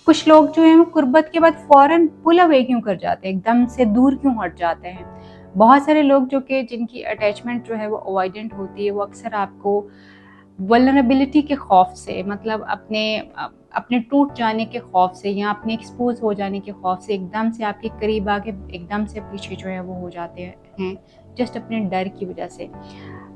कुछ लोग जो हैं वो कुर्बत के बाद फ़ौरन पुल अवे क्यों कर जाते हैं, एकदम से दूर क्यों हट जाते हैं। बहुत सारे लोग जो कि जिनकी अटैचमेंट जो है वो अवॉइडेंट होती है, वो अक्सर आपको वल्नरेबिलिटी के खौफ से, मतलब अपने टूट जाने के खौफ से या अपने एक्सपोज हो जाने के खौफ से एकदम से आपके करीब आके एकदम से पीछे जो है वो हो जाते हैं, जस्ट अपने डर की वजह से।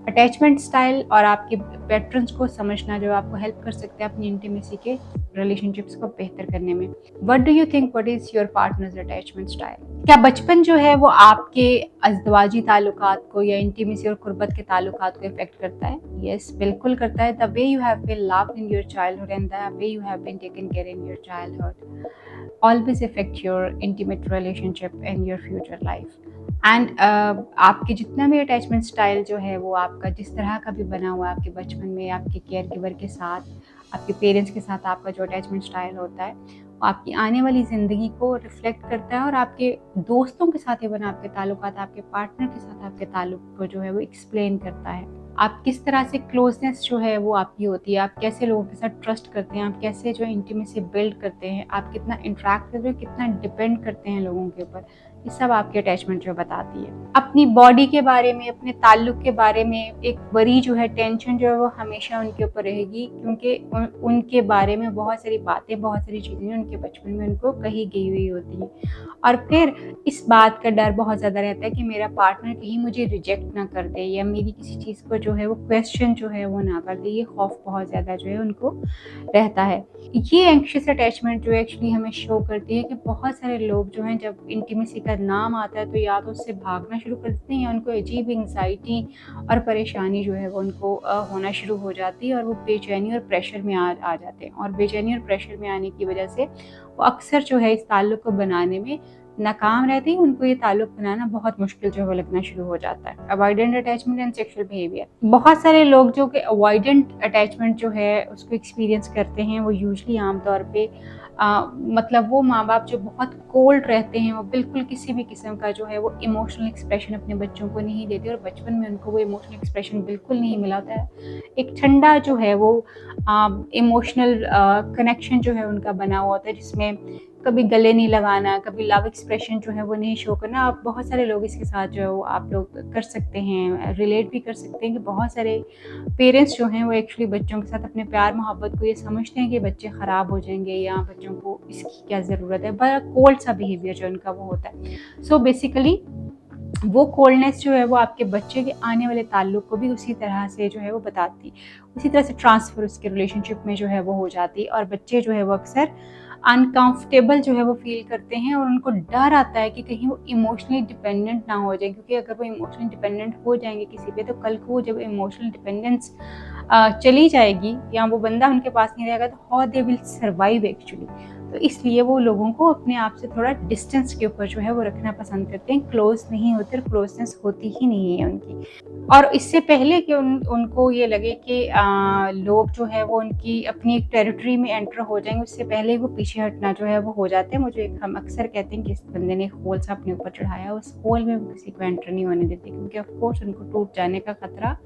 अटैचमेंट स्टाइल और आपके पैटर्न्स को समझना जो आपको हेल्प कर सकते हैं अपनी इंटीमेसी के रिलेशनशिप्स को बेहतर करने में। What do you think, what is your partners attachment style? क्या बचपन जो है वो आपके अज़दवाजी ताल्लुकात को या इंटीमेसी और कुर्बत के ताल्लुकात को इफेक्ट करता है? यस, बिल्कुल करता है। The way you have been loved in your childhood and the way you have been taken care in your childhood always effect your intimate relationship in your future life. And आपके जितना भी attachment style जो है वो आपका जिस तरह का भी बना हुआ है आपके बचपन में आपके केयर गिवर के साथ, आपके पेरेंट्स के साथ आपका जो अटैचमेंट स्टाइल होता है, वो आपकी आने वाली ज़िंदगी को रिफ्लेक्ट करता है और आपके दोस्तों के साथ इवन आपके ताल्लुकात, आपके पार्टनर के साथ आपके ताल्लुक को जो है वो एक्सप्लेन करता है। आप किस तरह से क्लोजनेस जो है वो आपकी होती है, आप कैसे लोगों के साथ ट्रस्ट करते हैं, आप कैसे जो इंटीमेसी बिल्ड करते हैं, आप कितना इंटरेक्ट करते हो, कितना डिपेंड करते हैं लोगों के ऊपर, ये सब आपकी अटैचमेंट जो बताती है। अपनी बॉडी के बारे में, अपने ताल्लुक के बारे में एक वरी जो है, टेंशन जो है वो हमेशा उनके ऊपर रहेगी, क्योंकि उनके बारे में बहुत सारी बातें, बहुत सारी चीज़ें उनके बचपन में उनको कही गई हुई होती हैं। और फिर इस बात का डर बहुत ज़्यादा रहता है कि मेरा पार्टनर कहीं मुझे रिजेक्ट ना कर दे या मेरी किसी चीज़ को जो है वो क्वेश्चन जो है वो ना कर दे। ये खौफ बहुत ज़्यादा जो है उनको रहता है। ये एंग्शियस अटैचमेंट जो एक्चुअली हमें शो करती है कि बहुत सारे लोग जो हैं जब इंटीमेसी का नाम आता है तो या तो उससे भागना शुरू कर देते हैं या उनको अजीब एंग्जाइटी और परेशानी जो है वो उनको होना शुरू हो जाती है और वो बेचैनी और प्रेशर में आ जाते हैं। और बेचैनी और प्रेशर में आने की वजह से वो अक्सर जो है इस ताल्लुक को बनाने में नाकाम रहते हैं। उनको ये ताल्लुक बनाना बहुत मुश्किल जो है लगना शुरू हो जाता है। Avoidant attachment and sexual behaviour, बहुत सारे लोग जो कि अवॉइडेंट अटैचमेंट जो है उसको एक्सपीरियंस करते हैं वो यूजली आमतौर पे मतलब वो माँ बाप जो बहुत कोल्ड रहते हैं, वो बिल्कुल किसी भी किस्म का जो है वो इमोशनल एक्सप्रेशन अपने बच्चों को नहीं देते और बचपन में उनको वो इमोशनल एक्सप्रेशन बिल्कुल नहीं मिला होता है। एक ठंडा जो है वो इमोशनल कनेक्शन जो है उनका बना हुआ होता है, जिसमें कभी गले नहीं लगाना, कभी लव एक्सप्रेशन जो है वो नहीं शो करना। आप बहुत सारे लोग इसके साथ जो है वो आप लोग कर सकते हैं, रिलेट भी कर सकते हैं कि बहुत सारे पेरेंट्स जो हैं वो एक्चुअली बच्चों के साथ अपने प्यार मोहब्बत को ये समझते हैं कि बच्चे ख़राब हो जाएंगे या बच्चों को इसकी क्या ज़रूरत है, बड़ा कोल्ड सा बिहेवियर जो उनका वो होता है। सो बेसिकली वो कोल्डनेस जो है वो आपके बच्चे के आने वाले ताल्लुक को भी उसी तरह से जो है वो बताती, उसी तरह से ट्रांसफ़र उसके रिलेशनशिप में जो है वो हो जाती और बच्चे जो है वो अक्सर अनकंफर्टेबल जो है वो फ़ील करते हैं और उनको डर आता है कि कहीं वो इमोशनली डिपेंडेंट ना हो जाए, क्योंकि अगर वो इमोशनली डिपेंडेंट हो जाएंगे किसी पे तो कल को जब इमोशनल डिपेंडेंस चली जाएगी या वो बंदा उनके पास नहीं रहेगा तो how they will survive actually. तो इसलिए वो लोगों को अपने आप से थोड़ा डिस्टेंस के ऊपर जो है वो रखना पसंद करते हैं, क्लोज नहीं होते और क्लोजनेस होती ही नहीं है उनकी। और इससे पहले कि उनको ये लगे कि लोग जो है वो उनकी अपनी एक टेरिटरी में एंटर हो जाएंगे, उससे पहले वो पीछे हटना जो है वो हो जाते हैं। मुझे हम अक्सर कहते हैं कि इस बंदे ने एक होल सा अपने ऊपर चढ़ाया, उस होल में वो किसी को एंटर नहीं होने देते, क्योंकि ऑफकोर्स उनको टूट जाने का खतरा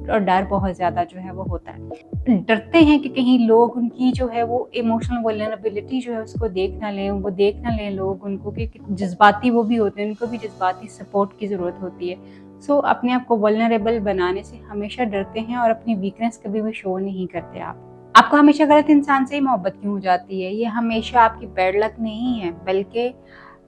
और डर बहुत ज़्यादा जो है वो होता है। डरते हैं कि कहीं लोग उनकी जो है वो इमोशनल वल्नरेबिलिटी जो है उसको देख ना लें, वो देख ना लें लोग उनको कि जज्बाती वो भी होते हैं, उनको भी जज्बाती सपोर्ट की ज़रूरत होती है। सो अपने आप को वल्नरेबल बनाने से हमेशा डरते हैं और अपनी वीकनेस कभी भी शो नहीं करते। आपको हमेशा गलत इंसान से ही मोहब्बत क्यों हो जाती है? ये हमेशा आपकी बैड लक नहीं है, बल्कि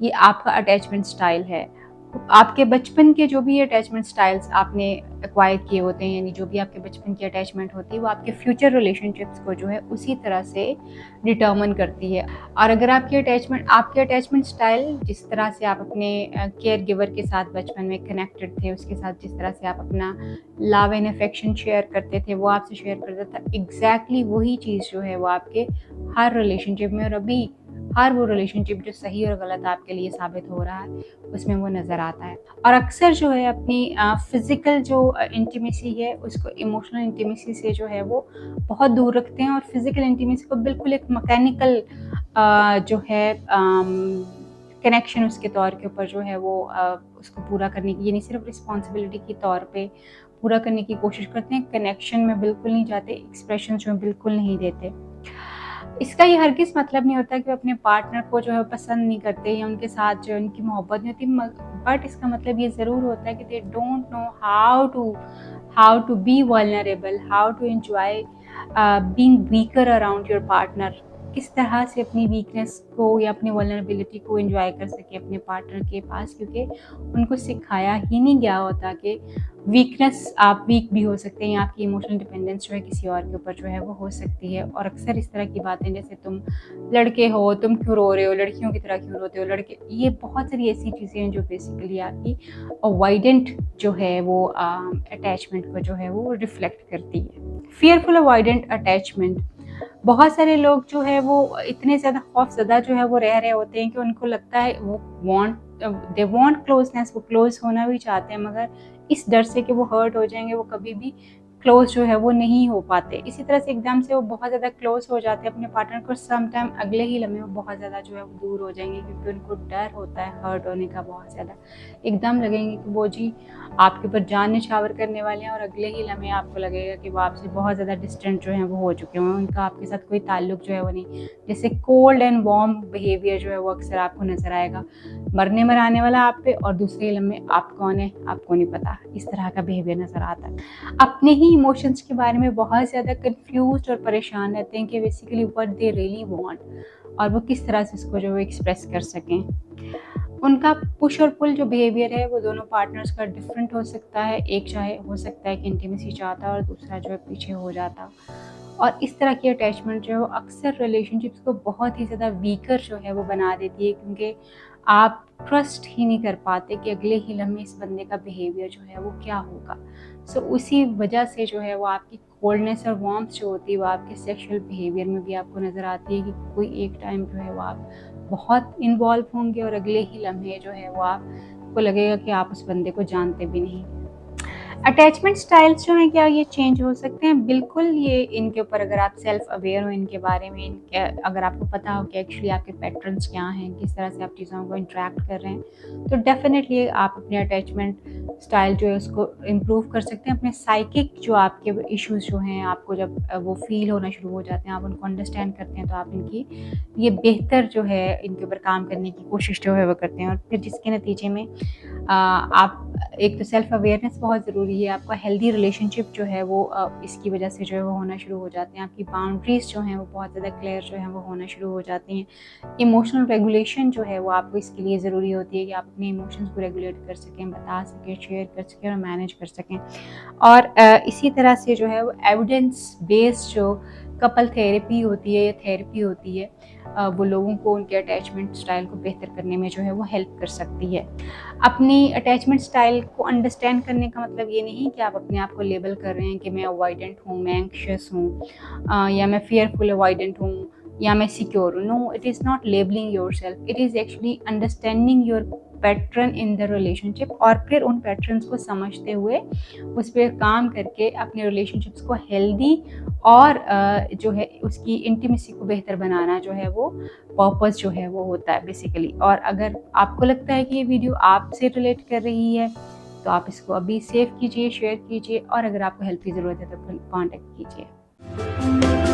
ये आपका अटैचमेंट स्टाइल है। आपके बचपन के जो भी अटैचमेंट स्टाइल्स आपने एक्वायर किए होते हैं, यानी जो भी आपके बचपन की अटैचमेंट होती है वो आपके फ्यूचर रिलेशनशिप्स को जो है उसी तरह से डिटर्मिन करती है। और अगर आपके अटैचमेंट स्टाइल जिस तरह से आप अपने केयर गिवर के साथ बचपन में कनेक्टेड थे, उसके साथ जिस तरह से आप अपना लव एंड अफेक्शन शेयर करते थे, वो आपसे शेयर करता था, एग्जैक्टली वही चीज़ जो है वो आपके हर रिलेशनशिप में, और अभी हर वो रिलेशनशिप जो सही और गलत आपके लिए साबित हो रहा है उसमें वो नज़र आता है। और अक्सर जो है अपनी फिज़िकल जो इंटीमेसी है उसको इमोशनल इंटीमेसी से जो है वो बहुत दूर रखते हैं और फिज़िकल इंटीमेसी को बिल्कुल एक मैकेनिकल जो है कनेक्शन उसके तौर के ऊपर जो है वो उसको पूरा करने की, यानी सिर्फ रिस्पॉन्सिबिलिटी के तौर पे पूरा करने की कोशिश करते हैं, कनेक्शन में बिल्कुल नहीं जाते, एक्सप्रेशन जो बिल्कुल नहीं देते। इसका ये हरगिज़ मतलब नहीं होता कि वो अपने पार्टनर को जो है पसंद नहीं करते या उनके साथ जो है उनकी मोहब्बत नहीं होती, बट इसका मतलब ये ज़रूर होता है कि they don't know how to be vulnerable, how to enjoy being weaker around your partner. किस तरह से अपनी वीकनेस को या अपनी वल्नरेबिलिटी को एन्जॉय कर सके अपने पार्टनर के पास, क्योंकि उनको सिखाया ही नहीं गया होता कि वीकनेस, आप वीक भी हो सकते हैं या आपकी इमोशनल डिपेंडेंस जो है किसी और के ऊपर जो है वो हो सकती है। और अक्सर इस तरह की बातें, जैसे तुम लड़के हो, तुम क्यों रो रहे हो, लड़कियों की तरह क्यों रोते हो, लड़के, ये बहुत सारी ऐसी चीज़ें हैं जो बेसिकली आपकी अवॉइडेंट जो है वो अटैचमेंट को जो है वो रिफ्लेक्ट करती है। फियरफुल अवॉइडेंट अटैचमेंट, बहुत सारे लोग जो है वो इतने ज़्यादा खौफज़दा जो है वो रह रहे होते हैं कि उनको लगता है वो दे वांट क्लोजनेस, वो क्लोज होना भी चाहते हैं, मगर इस डर से कि वो हर्ट हो जाएंगे वो कभी भी क्लोज जो है वो नहीं हो पाते। इसी तरह से एकदम से वो बहुत ज़्यादा क्लोज हो जाते हैं अपने पार्टनर को, सम टाइम अगले ही लम्हे वो बहुत ज़्यादा जो है वो दूर हो जाएंगे, क्योंकि उनको डर होता है हर्ट होने का बहुत ज़्यादा। एकदम लगेंगे कि वो जी आपके ऊपर जान निछावर करने वाले हैं, और अगले ही लम्हे आपको लगेगा कि वो आपसे बहुत ज़्यादा डिस्टेंट जो है वो हो चुके हैं, उनका आपके साथ कोई ताल्लुक जो है वो नहीं। जैसे कोल्ड एंड वार्म बिहेवियर जो है वो अक्सर आपको नज़र आएगा, मरने मराने वाला आप पे और दूसरे लम्हे आप कौन है आपको नहीं पता, इस तरह का बिहेवियर नज़र आता है। अपने ही इमोशंस के बारे में बहुत ज़्यादा कंफ्यूज और परेशान रहते हैं कि basically what they really want, और वो किस तरह से इसको जो है एक्सप्रेस कर सकें। उनका पुश और पुल जो बिहेवियर है वो दोनों पार्टनर्स का डिफरेंट हो सकता है। एक चाहे हो सकता है कि इंटीमेसी चाहता और दूसरा जो है पीछे हो जाता, और इस तरह की अटैचमेंट जो है वो अक्सर रिलेशनशिप्स को बहुत ही ज़्यादा वीकर जो है वो बना देती है, क्योंकि आप ट्रस्ट ही नहीं कर पाते कि अगले ही लम्हे इस बंदे का बिहेवियर जो है वो क्या होगा। सो उसी वजह से जो है वो आपकी कोल्डनेस और वार्मथ जो होती है वो आपके सेक्सुअल बिहेवियर में भी आपको नज़र आती है, कि कोई एक टाइम जो है वो आप बहुत इन्वॉल्व होंगे और अगले ही लम्हे जो है वो आपको लगेगा कि आप उस बंदे को जानते भी नहीं। अटैचमेंट स्टाइल्स जो हैं क्या ये चेंज हो सकते हैं? बिल्कुल, ये इनके ऊपर अगर आप सेल्फ अवेयर हो इनके बारे में, इनके अगर आपको पता हो कि एक्चुअली आपके पैटर्न्स क्या हैं, किस तरह से आप चीज़ों को इंटरैक्ट कर रहे हैं, तो डेफ़िनेटली आप अपने अटैचमेंट स्टाइल जो है उसको इम्प्रूव कर सकते हैं। अपने साइकिक जो आपके इश्यूज़ जो हैं, आपको जब वो फ़ील होना शुरू हो जाते हैं, आप उनको अंडरस्टैंड करते हैं, तो आप इनकी ये बेहतर जो है इनके ऊपर काम करने की कोशिश जो है वो करते हैं, और फिर जिसके नतीजे में आप एक तो सेल्फ अवेयरनेस बहुत ज़रूरी है, आपका हेल्दी रिलेशनशिप जो है वो इसकी वजह से जो है वो होना शुरू हो जाते हैं, आपकी बाउंड्रीज़ जो हैं वो बहुत ज़्यादा क्लियर जो है वो होना शुरू हो जाती हैं। इमोशनल रेगुलेशन जो है वो आपको इसके लिए ज़रूरी होती है कि आप अपने इमोशंस को रेगुलेट कर सकें, बता सकें, शेयर कर सकें और मैनेज कर सकें। और इसी तरह से जो है वो एविडेंस बेस्ड जो कपल थेरेपी होती है या थेरेपी होती है, वो लोगों को उनके अटैचमेंट स्टाइल को बेहतर करने में जो है वो हेल्प कर सकती है। अपनी अटैचमेंट स्टाइल को अंडरस्टैंड करने का मतलब ये नहीं कि आप अपने आप को लेबल कर रहे हैं कि मैं अवॉइडेंट हूँ, मैं एंक्शियस हूँ, या मैं फियरफुल अवॉइडेंट हूँ, या मैं सिक्योर हूँ। No, it is not labelling yourself, it is actually understanding your pattern in the relationship, और फिर उन पैटर्न्स को समझते हुए उस पर काम करके अपने रिलेशनशिप्स को हेल्दी और जो है उसकी इंटीमेसी को बेहतर बनाना जो है वो पर्पस जो है वो होता है बेसिकली। और अगर आपको लगता है कि ये वीडियो आपसे रिलेट कर रही है तो आप इसको अभी सेव कीजिए, शेयर कीजिए, और अगर आपको हेल्प की ज़रूरत है तो कॉन्टेक्ट कीजिए।